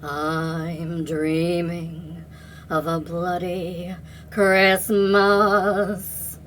I'm dreaming of a bloody Christmas.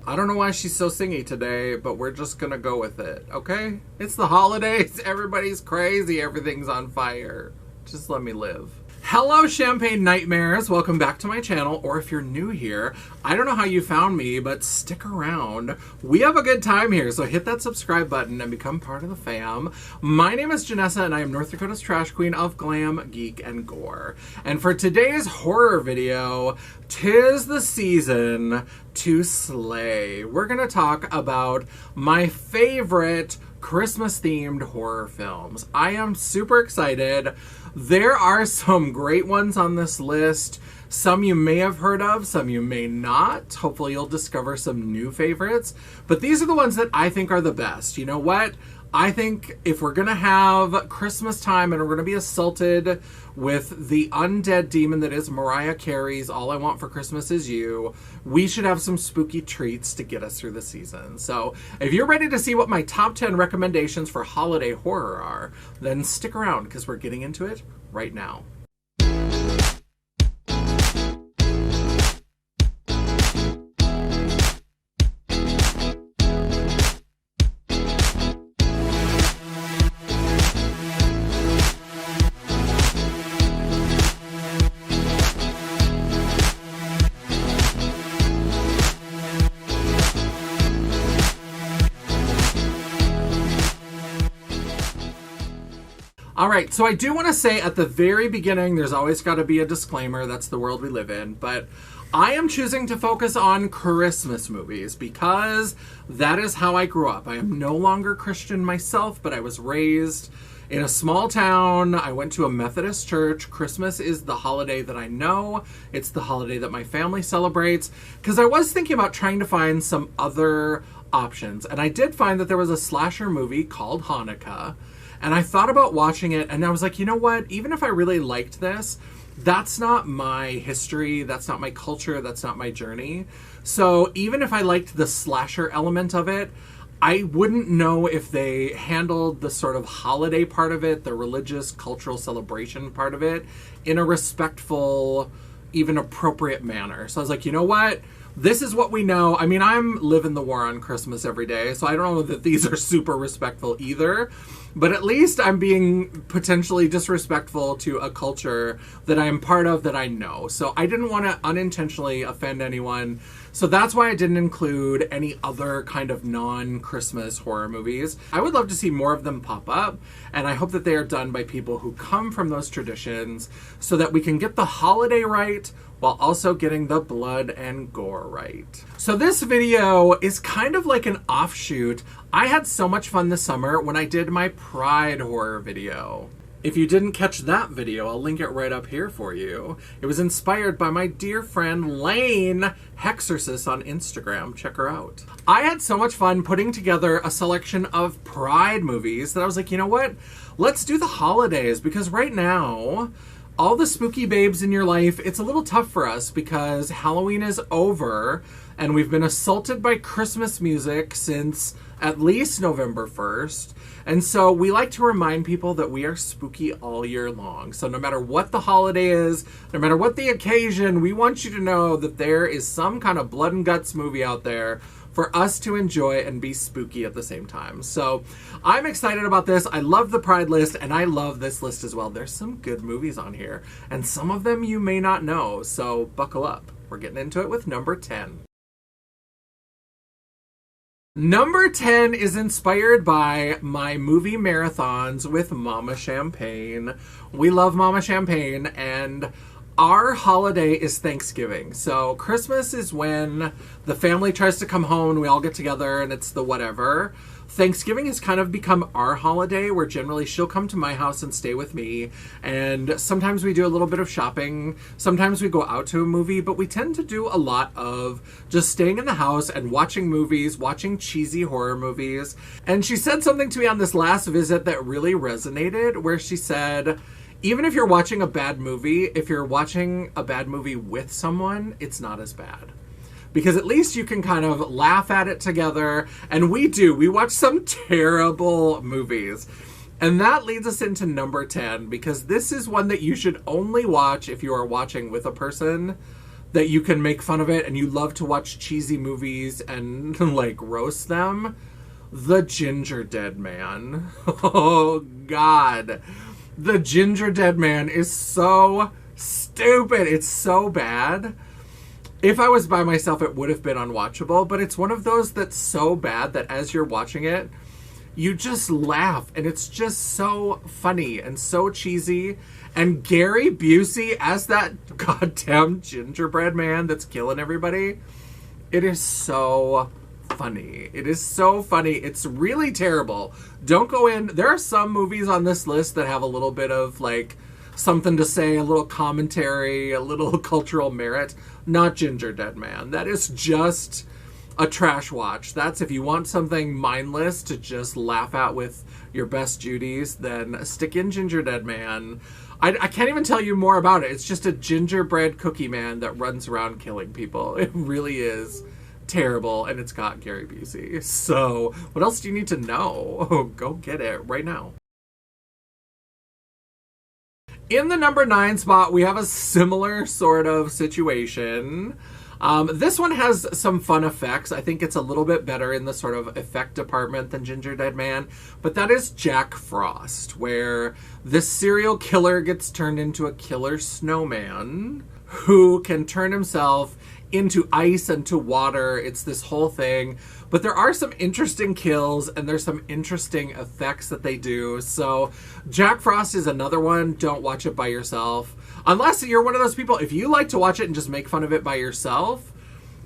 I don't know why she's so singy today, but we're just gonna go with it, okay? It's the holidays, everybody's crazy, everything's on fire. Just let me live. Hello, Champagne Nightmares. Welcome back to my channel, or if you're new here, I don't know how you found me, but stick around. We have a good time here, so hit that subscribe button and become part of the fam. My name is Janessa, and I am North Dakota's trash queen of glam, geek, and gore. And for today's horror video, 'tis the season to slay. We're gonna talk about my favorite Christmas-themed horror films. I am super excited. There are some great ones on this list. Some you may have heard of, some you may not. Hopefully you'll discover some new favorites. But these are the ones that I think are the best. You know what? I think if we're going to have Christmas time and we're going to be assaulted with the undead demon that is Mariah Carey's All I Want for Christmas Is You, we should have some spooky treats to get us through the season. So if you're ready to see what my top 10 recommendations for holiday horror are, then stick around because we're getting into it right now. All right, so I do want to say at the very beginning, there's always got to be a disclaimer. That's the world we live in. But I am choosing to focus on Christmas movies because that is how I grew up. I am no longer Christian myself, but I was raised in a small town. I went to a Methodist church. Christmas is the holiday that I know. It's the holiday that my family celebrates. Because I was thinking about trying to find some other options. And I did find that there was a slasher movie called Hanukkah. And I thought about watching it, and I was like, you know what? Even if I really liked this, that's not my history, that's not my culture, that's not my journey. So even if I liked the slasher element of it, I wouldn't know if they handled the sort of holiday part of it, the religious, cultural celebration part of it, in a respectful, even appropriate manner. So I was like, you know what? This is what we know. I mean, I'm living the war on Christmas every day, so I don't know that these are super respectful either. But at least I'm being potentially disrespectful to a culture that I am part of, that I know. So I didn't want to unintentionally offend anyone. So that's why I didn't include any other kind of non-Christmas horror movies. I would love to see more of them pop up, and I hope that they are done by people who come from those traditions so that we can get the holiday right while also getting the blood and gore right. So this video is kind of like an offshoot. I had so much fun this summer when I did my Pride horror video. If you didn't catch that video, I'll link it right up here for you. It was inspired by my dear friend Lane Hexorcist on Instagram. Check her out. I had so much fun putting together a selection of Pride movies that I was like, you know what? Let's do the holidays, because right now, all the spooky babes in your life, it's a little tough for us because Halloween is over and we've been assaulted by Christmas music since at least November 1st. And so we like to remind people that we are spooky all year long. So no matter what the holiday is, no matter what the occasion, we want you to know that there is some kind of blood and guts movie out there for us to enjoy and be spooky at the same time. So I'm excited about this. I love the Pride list, and I love this list as well. There's some good movies on here, and some of them you may not know, so buckle up. We're getting into it with number 10. Number 10 is inspired by my movie marathons with Mama Champagne. We love Mama Champagne, and our holiday is Thanksgiving. So Christmas is when the family tries to come home and we all get together and it's the whatever. Thanksgiving has kind of become our holiday, where generally she'll come to my house and stay with me. And sometimes we do a little bit of shopping. Sometimes we go out to a movie, but we tend to do a lot of just staying in the house and watching movies, watching cheesy horror movies. And she said something to me on this last visit that really resonated, where she said, even if you're watching a bad movie, if you're watching a bad movie with someone, it's not as bad. Because at least you can kind of laugh at it together. And we do. We watch some terrible movies. And that leads us into number 10, because this is one that you should only watch if you are watching with a person that you can make fun of it and you love to watch cheesy movies and like roast them. The Ginger Dead Man. Oh, God. The Ginger Dead Man is so stupid. It's so bad. If I was by myself, it would have been unwatchable, but it's one of those that's so bad that as you're watching it, you just laugh, and it's just so funny and so cheesy. And Gary Busey as that goddamn gingerbread man that's killing everybody, it is so funny. It is so funny. It's really terrible. Don't go in. There are some movies on this list that have a little bit of, like, something to say, a little commentary, a little cultural merit. Not Ginger Dead Man. That is just a trash watch. That's if you want something mindless to just laugh at with your best Judies, then stick in Ginger Dead Man. I can't even tell you more about it. It's just a gingerbread cookie man that runs around killing people. It really is terrible, and it's got Gary Busey. So what else do you need to know? Oh, go get it right now. In the number 9 spot, we have a similar sort of situation. This one has some fun effects. I think it's a little bit better in the sort of effect department than Ginger Dead Man. But that is Jack Frost, where this serial killer gets turned into a killer snowman who can turn himself into ice and to water. It's this whole thing. But there are some interesting kills, and there's some interesting effects that they do. So Jack Frost is another one. Don't watch it by yourself. Unless you're one of those people, if you like to watch it and just make fun of it by yourself,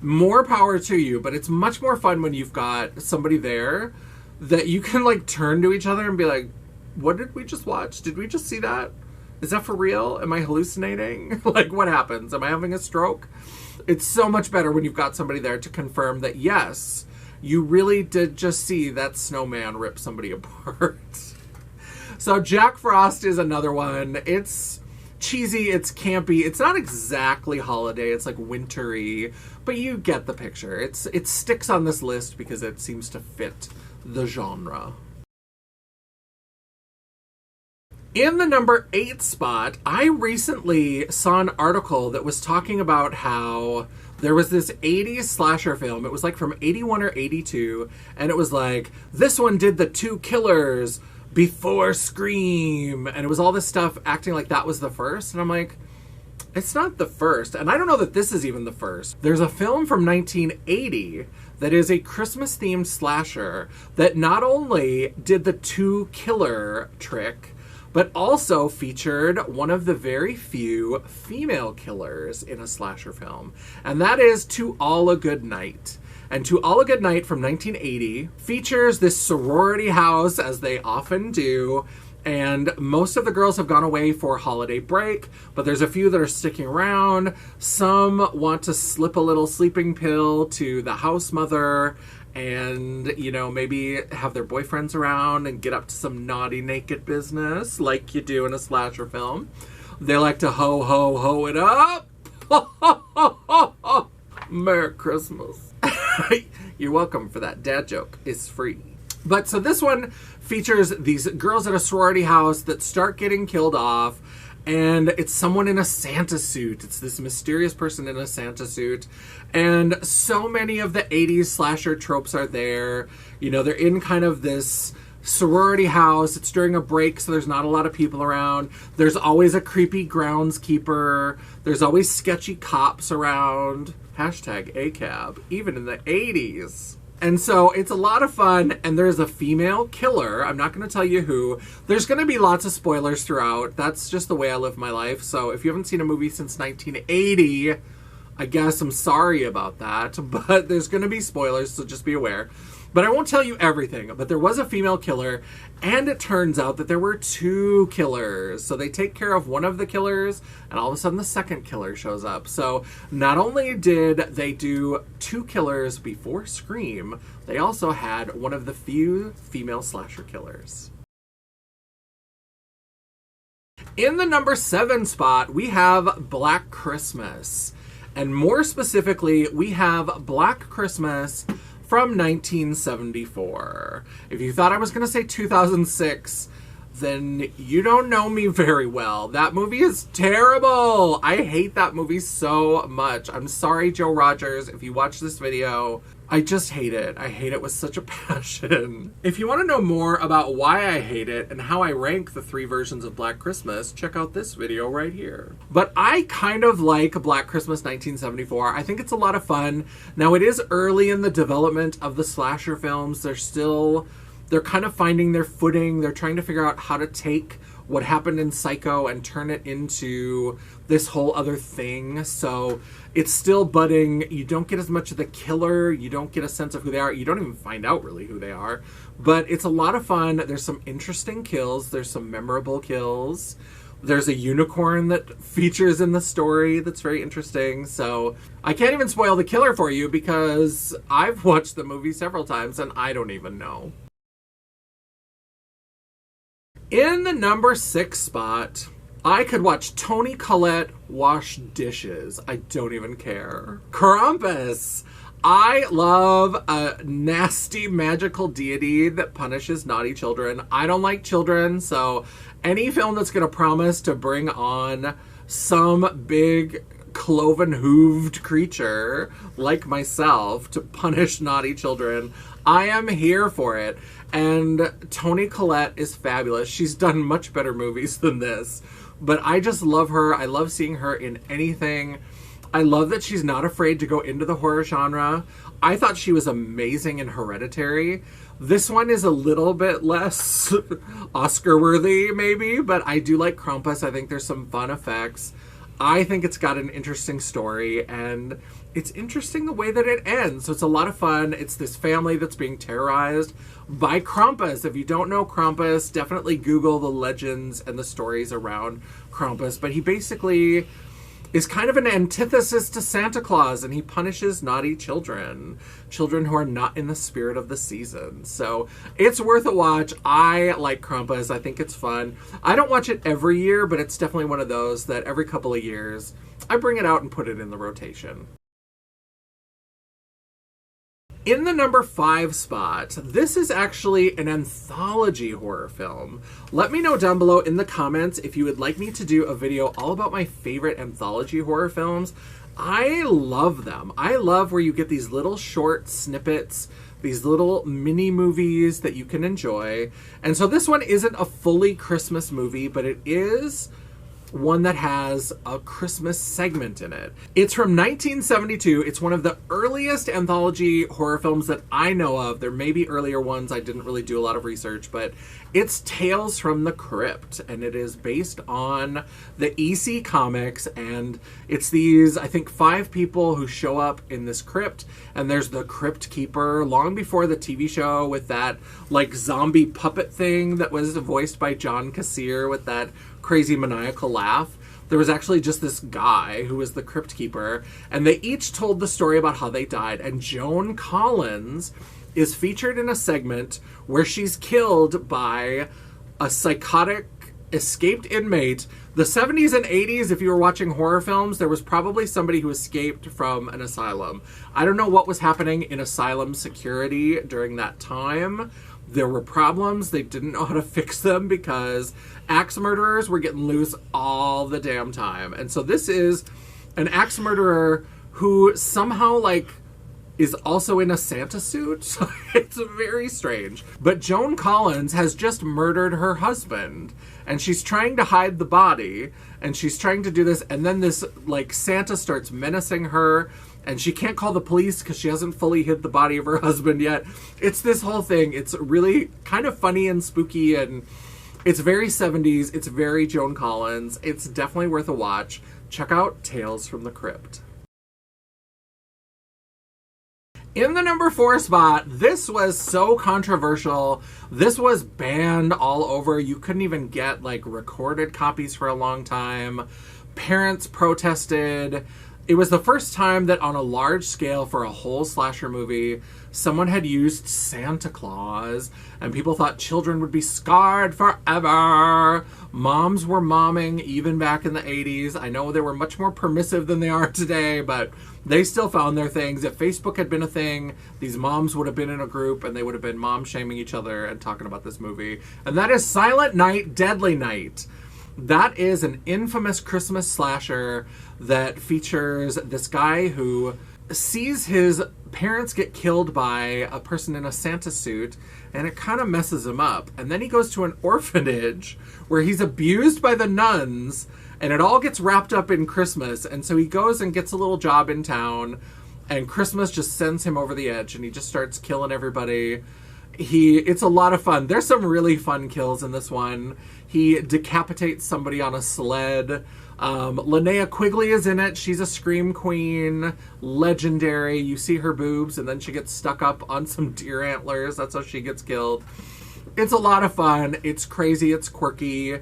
more power to you. But it's much more fun when you've got somebody there that you can, like, turn to each other and be like, what did we just watch? Did we just see that? Is that for real? Am I hallucinating? Like, what happens? Am I having a stroke? It's so much better when you've got somebody there to confirm that, yes, you really did just see that snowman rip somebody apart. So Jack Frost is another one. It's cheesy, it's campy, it's not exactly holiday, it's like wintry, but you get the picture. It sticks on this list because it seems to fit the genre. In the number 8 spot, I recently saw an article that was talking about how there was this 80s slasher film. It was like from 81 or 82, and it was like, this one did the 2 killers before Scream, and it was all this stuff acting like that was the first, and I'm like, it's not the first, and I don't know that this is even the first. There's a film from 1980 that is a Christmas-themed slasher that not only did the 2 killer trick, but also featured one of the very few female killers in a slasher film, and that is To All a Good Night. And To All a Good Night from 1980 features this sorority house, as they often do, and most of the girls have gone away for holiday break, but there's a few that are sticking around. Some want to slip a little sleeping pill to the house mother and, you know, maybe have their boyfriends around and get up to some naughty naked business like you do in a slasher film. They like to ho, ho, ho it up. Merry Christmas. You're welcome for that. Dad joke is free. But so this one features these girls at a sorority house that start getting killed off, and it's someone in a Santa suit. It's this mysterious person in a Santa suit. And so many of the 80s slasher tropes are there. You know, they're in kind of this sorority house. It's during a break, so there's not a lot of people around. There's always a creepy groundskeeper. There's always sketchy cops around. Hashtag ACAB, even in the 80s. And so it's a lot of fun, and there's a female killer. I'm not going to tell you who. There's going to be lots of spoilers throughout. That's just the way I live my life. So if you haven't seen a movie since 1980, I guess I'm sorry about that. But there's going to be spoilers, so just be aware. But I won't tell you everything. But there was a female killer, and it turns out that there were 2 killers. So they take care of one of the killers, and all of a sudden the second killer shows up. So not only did they do 2 killers before Scream, they also had one of the few female slasher killers. In the number 7 spot, we have Black Christmas. And more specifically, we have Black Christmas from 1974. If you thought I was going to say 2006, then you don't know me very well. That movie is terrible. I hate that movie so much. I'm sorry, Joe Rogers, if you watch this video. I just hate it. I hate it with such a passion. If you want to know more about why I hate it and how I rank the 3 versions of Black Christmas, check out this video right here. But I kind of like Black Christmas 1974. I think it's a lot of fun. Now, it is early in the development of the slasher films. They're kind of finding their footing. They're trying to figure out how to take what happened in Psycho and turn it into this whole other thing. So it's still budding. You don't get as much of the killer. You don't get a sense of who they are. You don't even find out really who they are. But it's a lot of fun. There's some interesting kills. There's some memorable kills. There's a unicorn that features in the story that's very interesting. So I can't even spoil the killer for you because I've watched the movie several times and I don't even know. In the number 6 spot, I could watch Toni Collette wash dishes. I don't even care. Krampus. I love a nasty magical deity that punishes naughty children. I don't like children, so any film that's going to promise to bring on some big cloven-hooved creature like myself to punish naughty children, I am here for it. And Toni Collette is fabulous. She's done much better movies than this, but I just love her. I love seeing her in anything. I love that she's not afraid to go into the horror genre. I thought she was amazing in Hereditary. This one is a little bit less Oscar-worthy, maybe, but I do like Krampus. I think there's some fun effects. I think it's got an interesting story, and it's interesting the way that it ends. So it's a lot of fun. It's this family that's being terrorized by Krampus. If you don't know Krampus, definitely Google the legends and the stories around Krampus. But he basically is kind of an antithesis to Santa Claus, and he punishes naughty children who are not in the spirit of the season. So it's worth a watch. I like Krampus. I think it's fun. I don't watch it every year, but it's definitely one of those that every couple of years I bring it out and put it in the rotation. In the number 5 spot, this is actually an anthology horror film. Let me know down below in the comments if you would like me to do a video all about my favorite anthology horror films. I love them. I love where you get these little short snippets, these little mini movies that you can enjoy. And so this one isn't a fully Christmas movie, but it is one that has a Christmas segment in it. It's from 1972. It's one of the earliest anthology horror films that I know of. There may be earlier ones. I didn't really do a lot of research, but it's Tales from the Crypt, and it is based on the EC comics, and it's these, I think, 5 people who show up in this crypt, and there's the Crypt Keeper, long before the TV show with that, like, zombie puppet thing that was voiced by John Kassir with that crazy maniacal laugh. There was actually just this guy who was the Crypt Keeper, and they each told the story about how they died, and Joan Collins is featured in a segment where she's killed by a psychotic escaped inmate. The 70s and 80s, if you were watching horror films, there was probably somebody who escaped from an asylum. I don't know what was happening in asylum security during that time. There were problems. They didn't know how to fix them because axe murderers were getting loose all the damn time. And so this is an axe murderer who somehow, like, is also in a Santa suit. It's very strange. But Joan Collins has just murdered her husband, and she's trying to hide the body, and she's trying to do this, and then this, like, Santa starts menacing her, and she can't call the police because she hasn't fully hid the body of her husband yet. It's this whole thing. It's really kind of funny and spooky, and it's very 70s. It's very Joan Collins. It's definitely worth a watch. Check out Tales from the Crypt. In the number 4 spot, this was so controversial. This was banned all over. You couldn't even get, like, recorded copies for a long time. Parents protested. It was the first time that on a large scale for a whole slasher movie, someone had used Santa Claus, and people thought children would be scarred forever. Moms were momming even back in the 80s. I know they were much more permissive than they are today, but they still found their things. If Facebook had been a thing, these moms would have been in a group, and they would have been mom-shaming each other and talking about this movie. And that is Silent Night, Deadly Night. That is an infamous Christmas slasher that features this guy who sees his parents get killed by a person in a Santa suit, and it kind of messes him up. And then he goes to an orphanage where he's abused by the nuns, and it all gets wrapped up in Christmas. And so he goes and gets a little job in town, and Christmas just sends him over the edge, and he just starts killing everybody. It's a lot of fun. There's some really fun kills in this one. He decapitates somebody on a sled. Linnea Quigley is in it. She's a scream queen, legendary. You see her boobs, and then she gets stuck up on some deer antlers. That's how she gets killed. It's a lot of fun. It's crazy. It's quirky.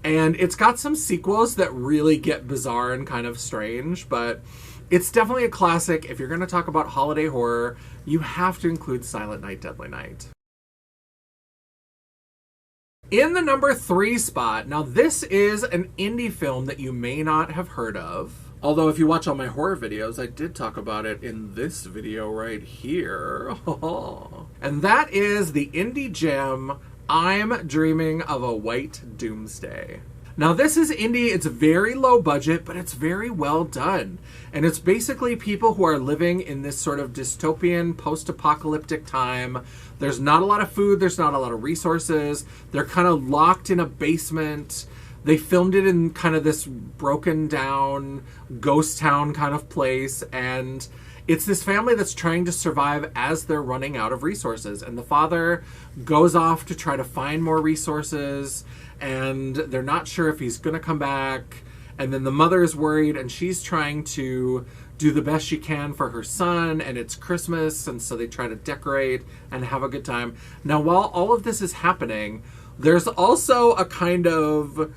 And it's got some sequels that really get bizarre and kind of strange, but it's definitely a classic. If you're going to talk about holiday horror, you have to include Silent Night, Deadly Night. In the number 3 spot, now this is an indie film that you may not have heard of. Although if you watch all my horror videos, I did talk about it in this video right here. And that is the indie gem, I'm Dreaming of a White Doomsday. Now this is indie, it's very low budget, but it's very well done. And it's basically people who are living in this sort of dystopian, post-apocalyptic time. There's not a lot of food, there's not a lot of resources. They're kind of locked in a basement. They filmed it in kind of this broken down ghost town kind of place, and it's this family that's trying to survive as they're running out of resources. And the father goes off to try to find more resources, and they're not sure if he's going to come back. And then the mother is worried, and she's trying to do the best she can for her son, and it's Christmas, and so they try to decorate and have a good time. Now, while all of this is happening, there's also a kind of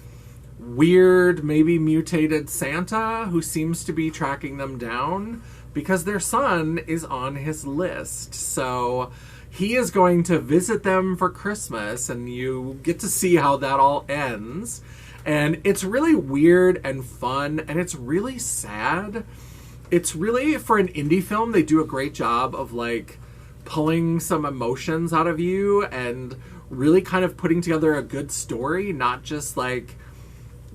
weird, maybe mutated Santa who seems to be tracking them down because their son is on his list. So he is going to visit them for Christmas, and you get to see how that all ends. And it's really weird and fun, and it's really sad. It's really, for an indie film, they do a great job of like pulling some emotions out of you and really kind of putting together a good story, not just like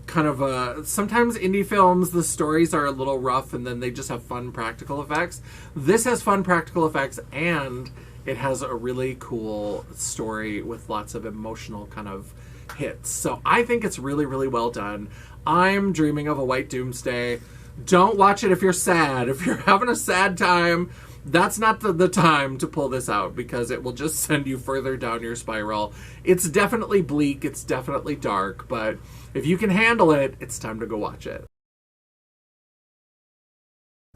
kind of sometimes indie films, the stories are a little rough and then they just have fun practical effects. This has fun practical effects, and it has a really cool story with lots of emotional kind of hits. So I think it's really, really well done. I'm Dreaming of a White Doomsday. Don't watch it if you're sad. If you're having a sad time, that's not the time to pull this out, because it will just send you further down your spiral. It's definitely bleak, it's definitely dark, but if you can handle it, it's time to go watch it.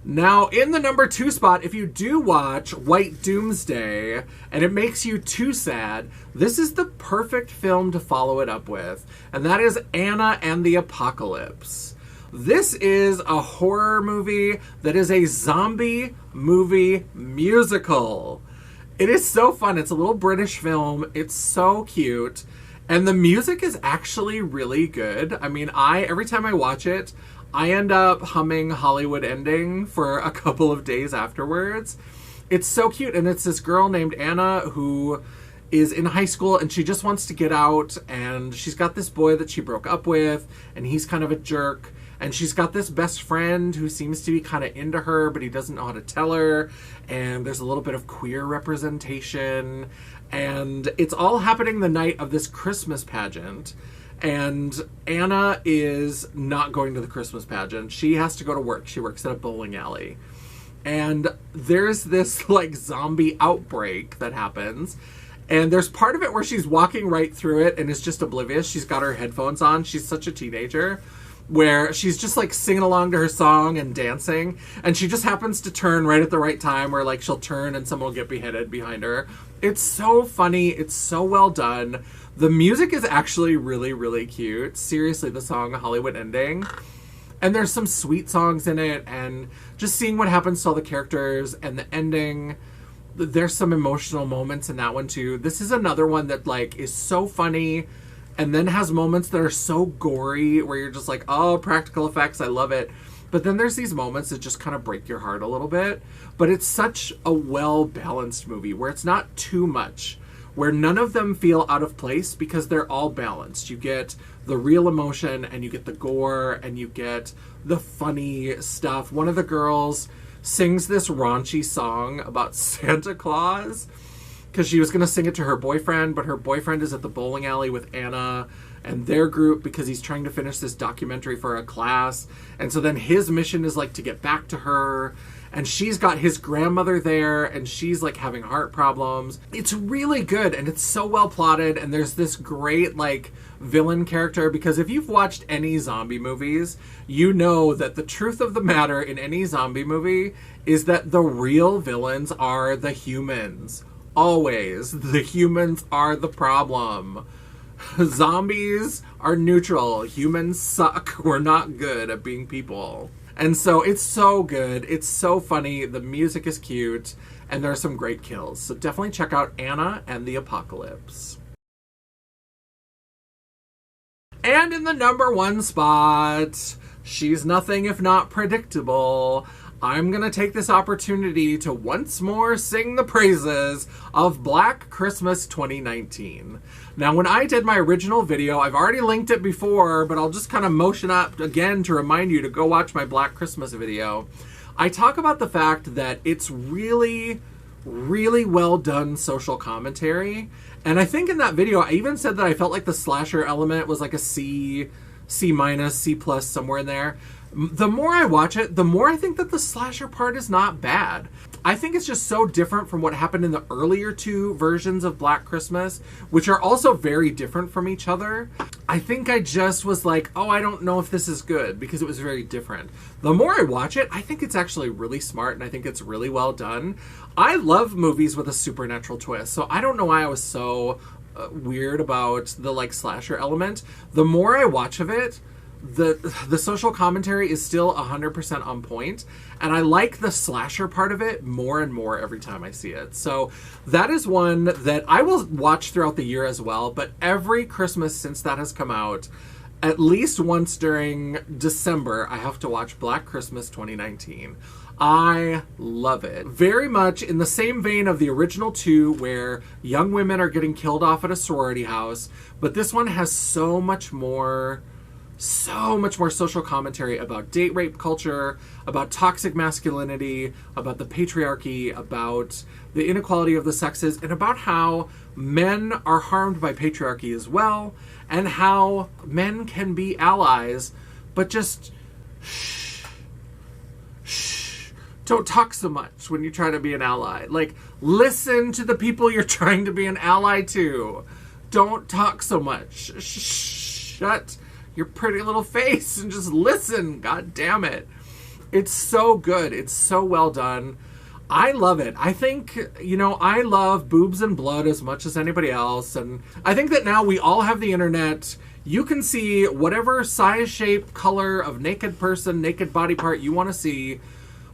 Now, in the number 2 spot, if you do watch White Doomsday and it makes you too sad, this is the perfect film to follow it up with, and that is Anna and the Apocalypse. This is a horror movie that is a zombie movie musical. It is so fun. It's a little British film. It's so cute. And the music is actually really good. I mean, every time I watch it, I end up humming Hollywood Ending for a couple of days afterwards. It's so cute. And it's this girl named Anna who is in high school, and she just wants to get out. And she's got this boy that she broke up with, and he's kind of a jerk. And she's got this best friend who seems to be kind of into her, but he doesn't know how to tell her. And there's a little bit of queer representation. And it's all happening the night of this Christmas pageant. And Anna is not going to the Christmas pageant. She has to go to work. She works at a bowling alley. And there's this like zombie outbreak that happens. And there's part of it where she's walking right through it and is just oblivious. She's got her headphones on. She's such a teenager, where she's just like singing along to her song and dancing, and she just happens to turn right at the right time where like she'll turn and someone will get beheaded behind her. It's so funny. It's so well done. The music is actually really, really cute. Seriously, the song Hollywood Ending. And there's some sweet songs in it, and just seeing what happens to all the characters and the ending. There's some emotional moments in that one too. This is another one that like is so funny and then has moments that are so gory where you're just like, oh, practical effects, I love it. But then there's these moments that just kind of break your heart a little bit. But it's such a well-balanced movie where it's not too much, where none of them feel out of place because they're all balanced. You get the real emotion and you get the gore and you get the funny stuff. One of the girls sings this raunchy song about Santa Claus because she was going to sing it to her boyfriend, but her boyfriend is at the bowling alley with Anna and their group because he's trying to finish this documentary for a class. And so then his mission is like to get back to her, and she's got his grandmother there and she's like having heart problems. It's really good and it's so well plotted, and there's this great like villain character, because if you've watched any zombie movies, you know that the truth of the matter in any zombie movie is that the real villains are the humans. Always. The humans are the problem. Zombies are neutral. Humans suck. We're not good at being people. And so it's so good. It's so funny. The music is cute. And there are some great kills. So definitely check out Anna and the Apocalypse. And in the number 1 spot, she's nothing if not predictable. I'm going to take this opportunity to once more sing the praises of Black Christmas 2019. Now, when I did my original video, I've already linked it before, but I'll just kind of motion up again to remind you to go watch my Black Christmas video. I talk about the fact that it's really, really well done social commentary. And I think in that video, I even said that I felt like the slasher element was like a C minus, C plus, somewhere in there. The more I watch it, the more I think that the slasher part is not bad. I think it's just so different from what happened in the earlier 2 versions of Black Christmas, which are also very different from each other. I think I just was like, oh, I don't know if this is good, because it was very different. The more I watch it, I think it's actually really smart, and I think it's really well done. I love movies with a supernatural twist, so I don't know why I was so weird about the like slasher element. The more I watch of it, the social commentary is still 100% on point, and I like the slasher part of it more and more every time I see it. So that is one that I will watch throughout the year as well, but every Christmas since that has come out, at least once during December, I have to watch Black Christmas 2019. I love it. Very much in the same vein of the original 2, where young women are getting killed off at a sorority house, but this one has so much more social commentary about date rape culture, about toxic masculinity, about the patriarchy, about the inequality of the sexes, and about how men are harmed by patriarchy as well, and how men can be allies, but just don't talk so much when you try to be an ally. Like, listen to the people you're trying to be an ally to. Don't talk so much. Shut your pretty little face and just listen. God damn it. It's so good. It's so well done. I love it. I think, I love boobs and blood as much as anybody else. And I think that now we all have the internet. You can see whatever size, shape, color of naked person, naked body part you want to see.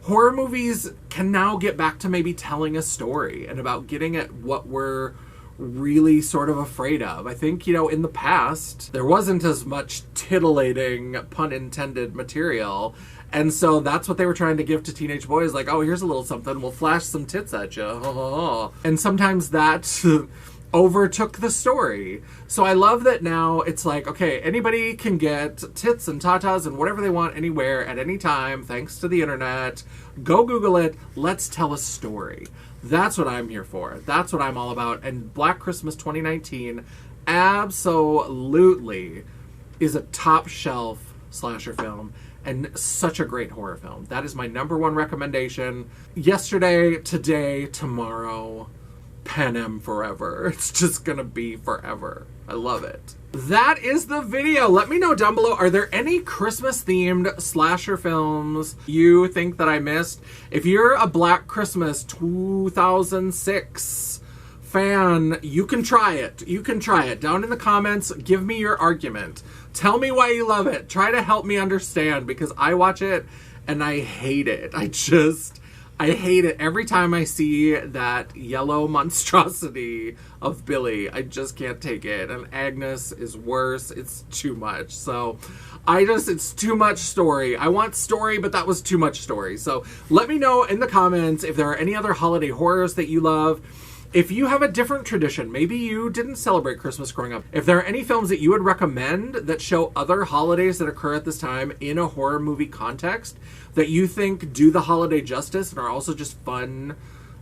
Horror movies can now get back to maybe telling a story and about getting at what we're really sort of afraid of. I think, in the past, there wasn't as much titillating, pun intended, material. And so that's what they were trying to give to teenage boys. Like, oh, here's a little something. We'll flash some tits at you. And sometimes that overtook the story. So I love that now it's like, okay, anybody can get tits and tatas and whatever they want anywhere at any time, thanks to the internet. Go Google it. Let's tell a story. That's what I'm here for. That's what I'm all about. And Black Christmas 2019 absolutely is a top shelf slasher film and such a great horror film. That is my number 1 recommendation. Yesterday, today, tomorrow, Panem forever. It's just gonna be forever. I love it. That is the video. Let me know down below, are there any Christmas themed slasher films you think that I missed? If you're a Black Christmas 2006 fan, you can try it. You can try it. Down in the comments, give me your argument. Tell me why you love it. Try to help me understand, because I watch it and I hate it. I hate it every time I see that yellow monstrosity of Billy. I just can't take it. And Agnes is worse. It's too much. So it's too much story. I want story, but that was too much story. So let me know in the comments if there are any other holiday horrors that you love. If you have a different tradition, maybe you didn't celebrate Christmas growing up. If there are any films that you would recommend that show other holidays that occur at this time in a horror movie context that you think do the holiday justice and are also just fun,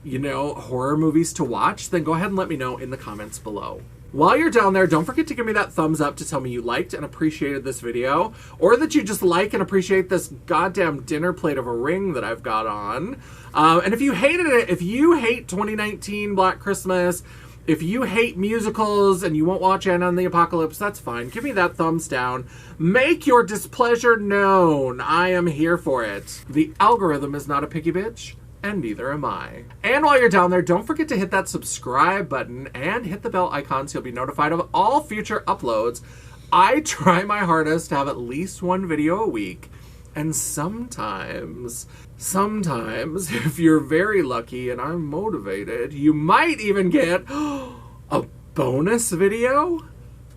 horror movies to watch, then go ahead and let me know in the comments below. While you're down there, don't forget to give me that thumbs up to tell me you liked and appreciated this video, or that you just like and appreciate this goddamn dinner plate of a ring that I've got on. And if you hated it, if you hate 2019 Black Christmas, if you hate musicals and you won't watch Anna and the Apocalypse, that's fine. Give me that thumbs down. Make your displeasure known. I am here for it. The algorithm is not a picky bitch, and neither am I. And while you're down there, don't forget to hit that subscribe button and hit the bell icon so you'll be notified of all future uploads. I try my hardest to have at least one video a week. And sometimes, if you're very lucky and I'm motivated, you might even get a bonus video.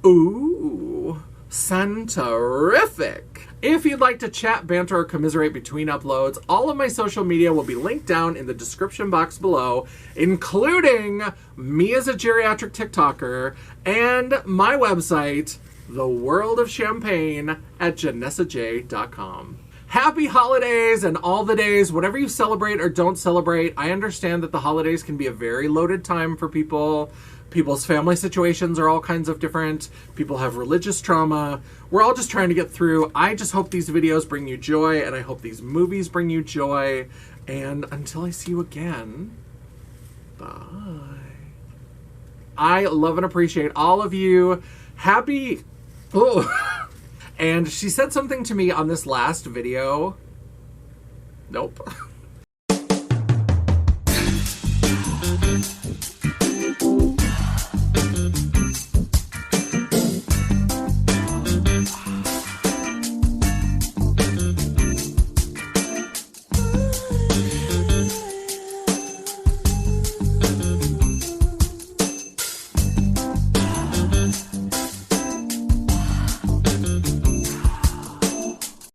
Ooh, Santa-rific. If you'd like to chat, banter, or commiserate between uploads, all of my social media will be linked down in the description box below, including me as a geriatric TikToker and my website, The World of Champagne, at janessajay.com. Happy holidays and all the days, whatever you celebrate or don't celebrate. I understand that the holidays can be a very loaded time for people. People's family situations are all kinds of different. People have religious trauma. We're all just trying to get through. I just hope these videos bring you joy, and I hope these movies bring you joy. And until I see you again, bye. I love and appreciate all of you. Happy... Oh. And she said something to me on this last video. Nope.